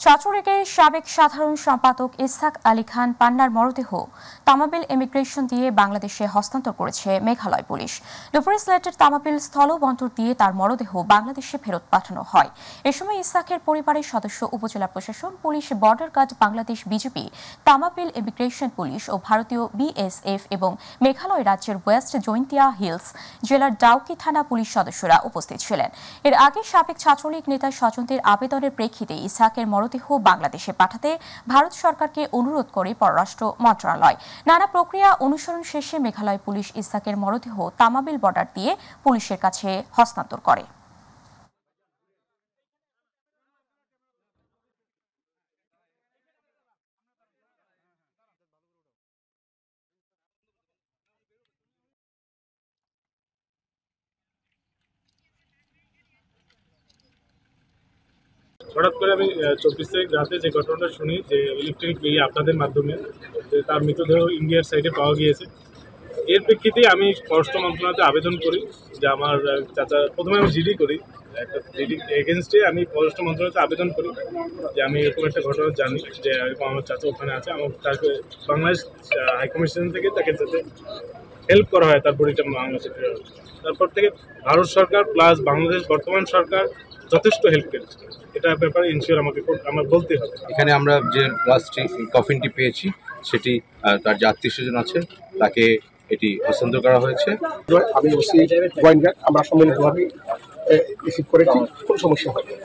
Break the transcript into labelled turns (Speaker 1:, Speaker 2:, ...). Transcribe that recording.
Speaker 1: চাঁচুরের সাবেক সাধারণ সম্পাদক ইসহাক আলী খান পান্নার মরদেহ তামাবিল ইমিগ্রেশন দিয়ে বাংলাদেশে হস্তান্তর করেছে মেঘালয় পুলিশ। দুপুরে সিলেটের তামাবিল স্থলবন্দর দিয়ে তার মরদেহ বাংলাদেশে ফেরত পাঠানো হয়। এ সময় ইসহাকের পরিবারের সদস্য, উপজেলা প্রশাসন, police, border guard, Bangladesh BGB, Tamabil immigration police ও ভারতীয় বিএসএফ এবং মেঘালয় রাজ্যের ওয়েস্ট জৈন্তিয়া হিলস জেলার ডাউকি থানা পুলিশ সদস্যরা উপস্থিত ছিলেন। এর আগে সাবেক ছাত্রলীগ নেতা স্বজনদের আবেদনের প্রেক্ষিতে ইসহাকের মরদেহ বাংলাদেশে পাঠাতে ভারত সরকারকে অনুরোধ করে পররাষ্ট্র মন্ত্রণালয়। নানা প্রক্রিয়া অনুসরণ শেষে মেঘালয় পুলিশ ইসহাকের মরদেহ তামাবিল বর্ডার দিয়ে পুলিশের কাছে হস্তান্তর করে।
Speaker 2: হঠাৎ করে আমি 24 তারিখ রাতে যে ঘটনাটা শুনি যে ইলেকট্রনিক মিডিয়া আপনাদের মাধ্যমে যে তার মৃতদেহ ইন্ডিয়ার সাইডে পাওয়া গিয়েছে, এর প্রেক্ষিতে আমি পররাষ্ট্র মন্ত্রণালয়তে আবেদন করি যে আমার চাচা, প্রথমে আমি জিডি করি, একটা জিডি এগেনস্টে আমি পররাষ্ট্র মন্ত্রণালয়তে আবেদন করি যে আমি এরকম একটা ঘটনা জানি যে এরকম আমার চাচা ওখানে আছে, আমার তাকে বাংলাদেশ হাইকমিশন থেকে তাকে যাতে হেল্প করা হয় তার বডিটা বাংলাদেশে ফেরত। তারপর থেকে ভারত সরকার প্লাস বাংলাদেশ বর্তমান সরকার যথেষ্ট হেল্প করেছে। এটা ব্যাপারে ইনশিওর আমার বলতে হবে।
Speaker 3: এখানে আমরা যে লাস্টে কফিনটি পেয়েছি সেটি তার যে আত্মীয়স্বজন আছেন তাকে এটি হস্তান্তর করা হয়েছে।
Speaker 4: আমি গোয়েন্দা, আমরা সম্মিলিতভাবে রিসিভ করেছি, কোনো সমস্যা হয়নি।